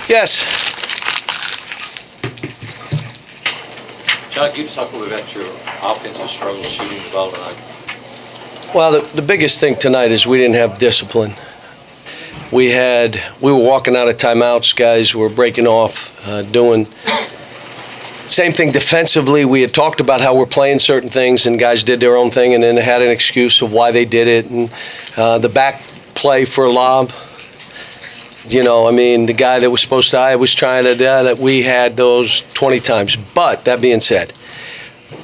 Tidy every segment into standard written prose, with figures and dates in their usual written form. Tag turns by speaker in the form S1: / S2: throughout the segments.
S1: Yes.
S2: John, can you talk a little bit about your offensive struggles shooting the ball tonight?
S1: Well, the biggest thing tonight is we didn't have discipline. We were walking out of timeouts, guys were breaking off, doing same thing defensively. We had talked about how we're playing certain things, and guys did their own thing, and then they had an excuse of why they did it. And the back play for a lob, the guy that was supposed to, I was trying to do that. We had those 20 times. But that being said,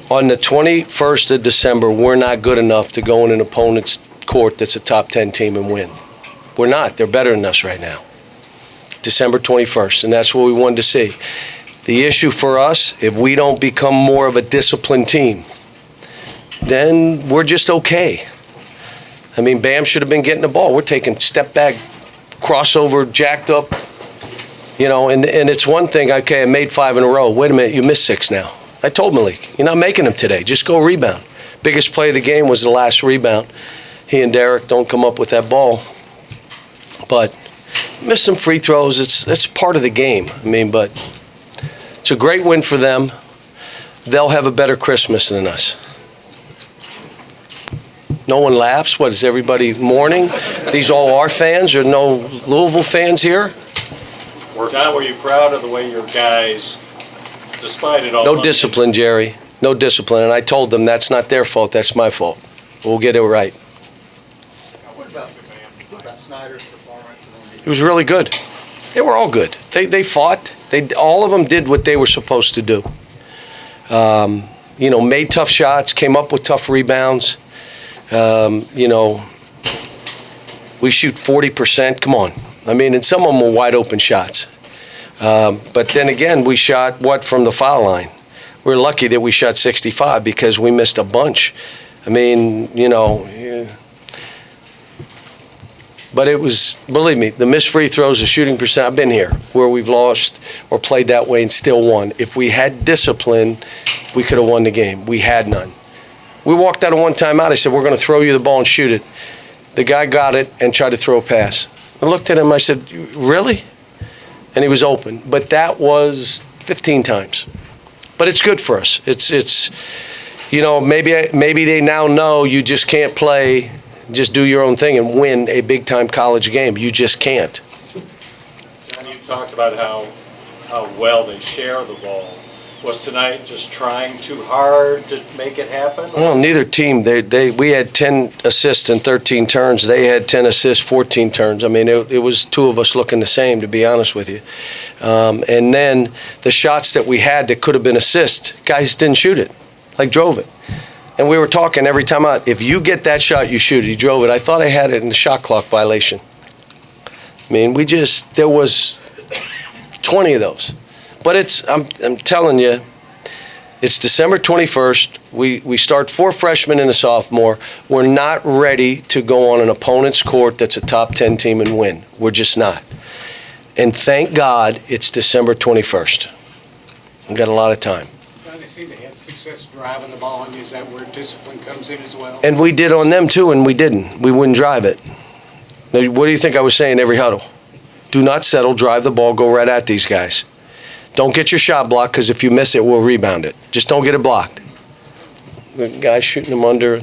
S1: on the 21st of December, we're not good enough to go in an opponent's court that's a top 10 team and win. We're not. They're better than us right now. December 21st, and that's what we wanted to see. The issue for us, if we don't become more of a disciplined team, then we're just okay. Bam should have been getting the ball. We're taking step back, crossover, jacked up, and it's one thing, okay, I made 5 in a row. Wait a minute, you missed 6 now. I told Malik, you're not making them today. Just go rebound. Biggest play of the game was the last rebound. He and Derek don't come up with that ball. But missed some free throws. It's part of the game. But it's a great win for them. They'll have a better Christmas than us. No one laughs. What, is everybody mourning? These all our fans? Or no Louisville fans here?
S3: John, were you proud of the way your guys, despite it all?
S1: No discipline, Jerry. No discipline. And I told them that's not their fault. That's my fault. We'll get it right.
S4: What about Snyder's performance?
S1: It was really good. They were all good. They fought. All of them did what they were supposed to do. Made tough shots, came up with tough rebounds. We shoot 40%. Come on. And some of them were wide open shots. But then again, we shot from the foul line? We're lucky that we shot 65 because we missed a bunch. But it was, believe me, the missed free throws, the shooting percent, I've been here where we've lost or played that way and still won. If we had discipline, we could have won the game. We had none. We walked out of one timeout. I said, we're going to throw you the ball and shoot it. The guy got it and tried to throw a pass. I looked at him, I said, really? And he was open. But that was 15 times. But it's good for us. It's maybe they now know you just can't play, just do your own thing and win a big-time college game. You just can't.
S3: John, you talked about how well they share the ball. Was tonight just trying too hard to make it happen?
S1: Well, neither team. We had 10 assists and 13 turns. They had 10 assists, 14 turns. It was two of us looking the same, to be honest with you. And then the shots that we had that could have been assists, guys didn't shoot it, drove it. And we were talking every time out, if you get that shot, you shoot it. He drove it. I thought I had it in the shot clock violation. There was 20 of those. But I'm telling you, it's December 21st. We start 4 freshmen and a sophomore. We're not ready to go on an opponent's court that's a top 10 team and win. We're just not. And thank God it's December 21st. We've got a lot of time.
S4: They seem to have success driving the ball, and is that where discipline comes in as well?
S1: And we did on them too, and we didn't. We wouldn't drive it. Now, what do you think I was saying every huddle? Do not settle, drive the ball, go right at these guys. Don't get your shot blocked, because if you miss it, we'll rebound it. Just don't get it blocked. The guys shooting them under.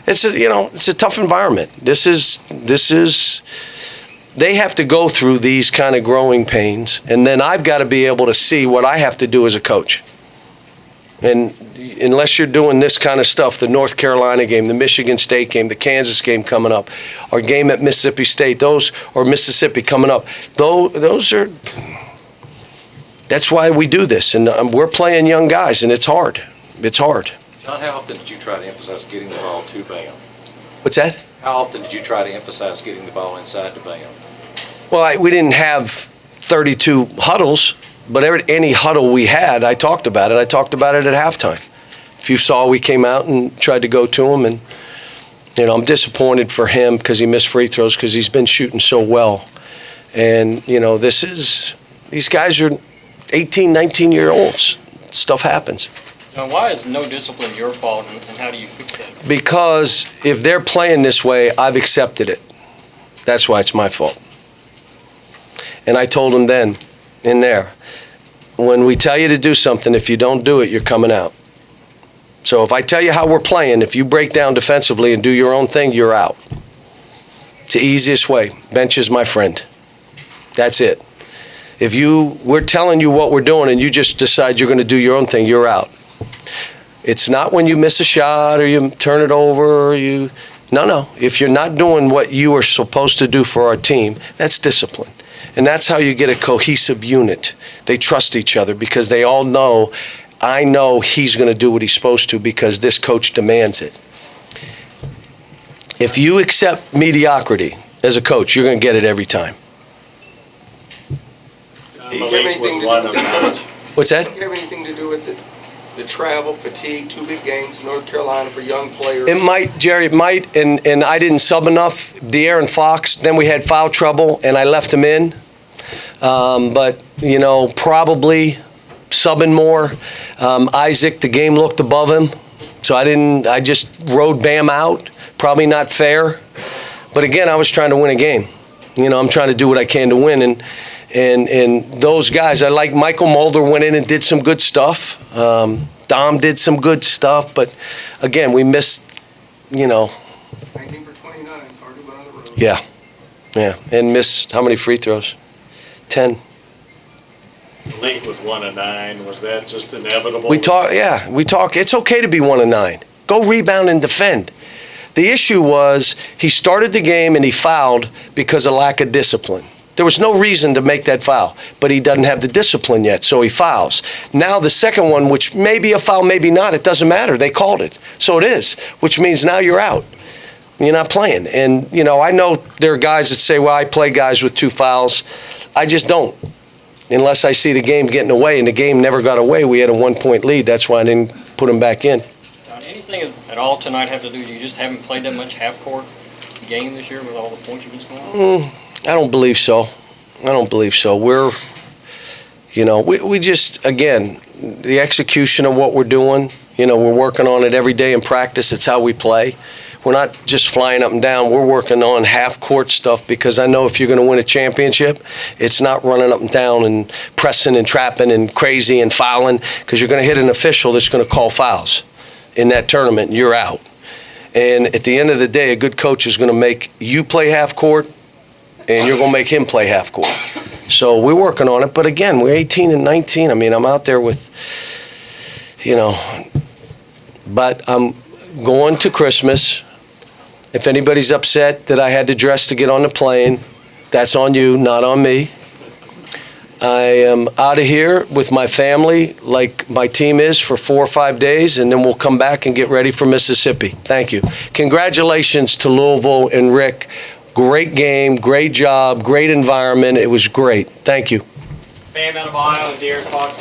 S1: It's a tough environment. This is. They have to go through these kind of growing pains, and then I've got to be able to see what I have to do as a coach. And unless you're doing this kind of stuff, the North Carolina game, the Michigan State game, the Kansas game coming up, our game at Mississippi State, or Mississippi coming up, those are. That's why we do this, and we're playing young guys, and it's hard. It's hard.
S2: John, how often did you try to emphasize getting the ball to Bam?
S1: What's that?
S2: How often did you try to emphasize getting the ball inside to Bam?
S1: Well, we didn't have 32 huddles, but any huddle we had, I talked about it. I talked about it at halftime. If you saw, we came out and tried to go to him, and I'm disappointed for him because he missed free throws because he's been shooting so well. And, these guys are 18, 19-year-olds. Stuff happens.
S5: Now, why is no discipline your fault, and how do you fix that?
S1: Because if they're playing this way, I've accepted it. That's why it's my fault. And I told them then, in there. When we tell you to do something, if you don't do it, you're coming out. So if I tell you how we're playing, if you break down defensively and do your own thing, you're out. It's the easiest way. Bench is my friend. That's it. If we're telling you what we're doing and you just decide you're going to do your own thing, you're out. It's not when you miss a shot or you turn it over or no. If you're not doing what you are supposed to do for our team, that's discipline. And that's how you get a cohesive unit. They trust each other because they all know, I know he's going to do what he's supposed to because this coach demands it. If you accept mediocrity as a coach, you're going to get it every time.
S3: Malik was one of them.
S1: What's that?
S6: Does it have anything to do with the travel, fatigue, 2 big games, North Carolina for young players?
S1: It might, Jerry, it might, and I didn't sub enough. De'Aaron Fox, then we had foul trouble, and I left him in. But, probably subbing more. Isaac, the game looked above him, so I just rode Bam out. Probably not fair. But again, I was trying to win a game. I'm trying to do what I can to win, and those guys, I like Michael Mulder went in and did some good stuff. Dom did some good stuff, but again, we missed,
S6: 19 for 29, it's hard to win on the road.
S1: Yeah, and missed how many free throws? 10.
S3: Malik was 1 of 9. Was that just inevitable?
S1: We talk. It's okay to be 1 of 9. Go rebound and defend. The issue was he started the game and he fouled because of lack of discipline. There was no reason to make that foul, but he doesn't have the discipline yet, so he fouls. Now the second one, which may be a foul, maybe not, it doesn't matter. They called it. So it is, which means now you're out. You're not playing. And, I know there are guys that say, well, I play guys with 2 fouls. I just don't, unless I see the game getting away, and the game never got away. We had a 1-point lead. That's why I didn't put him back in.
S5: Anything at all tonight have to do, you just haven't played that much half-court game this year with all the points you've been scoring?
S1: I don't believe so. We're, we just, again, the execution of what we're doing, we're working on it every day in practice. It's how we play. We're not just flying up and down. We're working on half-court stuff because I know if you're going to win a championship, it's not running up and down and pressing and trapping and crazy and fouling, because you're going to hit an official that's going to call fouls in that tournament and you're out. And at the end of the day, a good coach is going to make you play half-court and you're going to make him play half-court. So we're working on it. But again, we're 18 and 19. I mean, I'm out there with, but I'm going to Christmas. If anybody's upset that I had to dress to get on the plane, that's on you, not on me. I am out of here with my family, like my team is, for 4 or 5 days, and then we'll come back and get ready for Mississippi. Thank you. Congratulations to Louisville and Rick. Great game, great job, great environment. It was great. Thank you.
S7: Bam out of Ohio and De'Aaron Fox